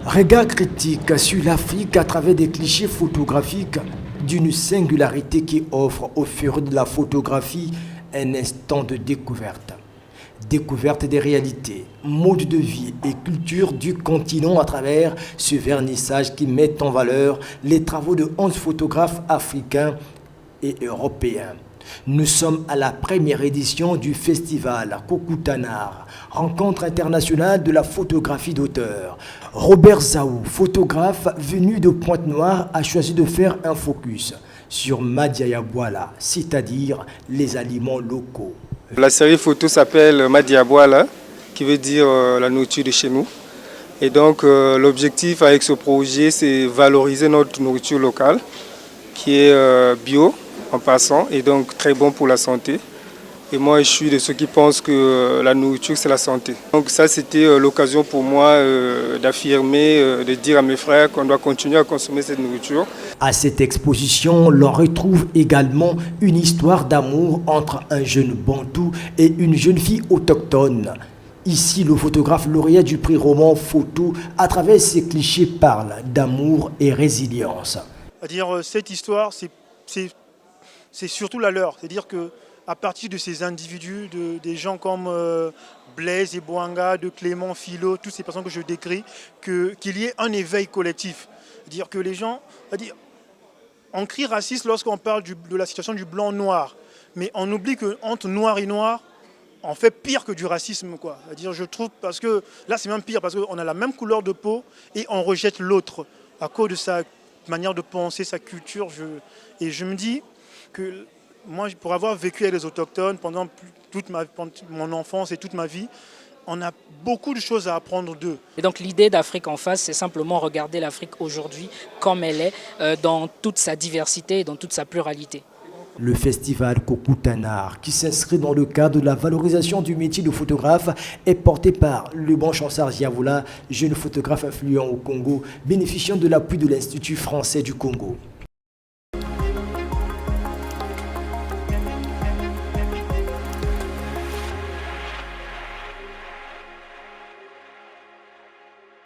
Regard critique sur l'Afrique à travers des clichés photographiques d'une singularité qui offre au fur de la photographie un instant de découverte. Découverte des réalités, modes de vie et culture du continent à travers ce vernissage qui met en valeur les travaux de 11 photographes africains et européens. Nous sommes à la première édition du festival Kokoutanar, rencontre internationale de la photographie d'auteur. Robert Zaou, photographe venu de Pointe-Noire, a choisi de faire un focus sur Madia Bouala, c'est-à-dire les aliments locaux. La série photo s'appelle Madia Bouala, qui veut dire la nourriture de chez nous. Et donc l'objectif avec ce projet, c'est valoriser notre nourriture locale, qui est bio, en passant, et donc très bon pour la santé. Et moi, je suis de ceux qui pensent que la nourriture, c'est la santé. Donc ça, c'était l'occasion pour moi d'affirmer, de dire à mes frères qu'on doit continuer à consommer cette nourriture. À cette exposition, l'on retrouve également une histoire d'amour entre un jeune bantou et une jeune fille autochtone. Ici, le photographe lauréat du prix roman photo, à travers ses clichés, parle d'amour et résilience. C'est-à-dire, cette histoire, c'est surtout la leur. C'est-à-dire qu'à partir de ces individus, des gens comme Blaise et Boanga, de Clément, Philo, toutes ces personnes que je décris, qu'il y ait un éveil collectif. C'est-à-dire que les gens, on crie raciste lorsqu'on parle de la situation du blanc-noir, mais on oublie qu'entre noir et noir, on fait pire que du racisme, quoi. C'est-à-dire, je trouve, parce que là c'est même pire, parce qu'on a la même couleur de peau et on rejette l'autre à cause de sa manière de penser, sa culture. Et je me dis que moi, pour avoir vécu avec les autochtones pendant mon enfance et toute ma vie, on a beaucoup de choses à apprendre d'eux. Et donc l'idée d'Afrique en face, c'est simplement regarder l'Afrique aujourd'hui comme elle est, dans toute sa diversité et dans toute sa pluralité. Le festival Kokoutanar, qui s'inscrit dans le cadre de la valorisation du métier de photographe, est porté par le bon Chansar Ziavoula, jeune photographe influent au Congo, bénéficiant de l'appui de l'Institut français du Congo.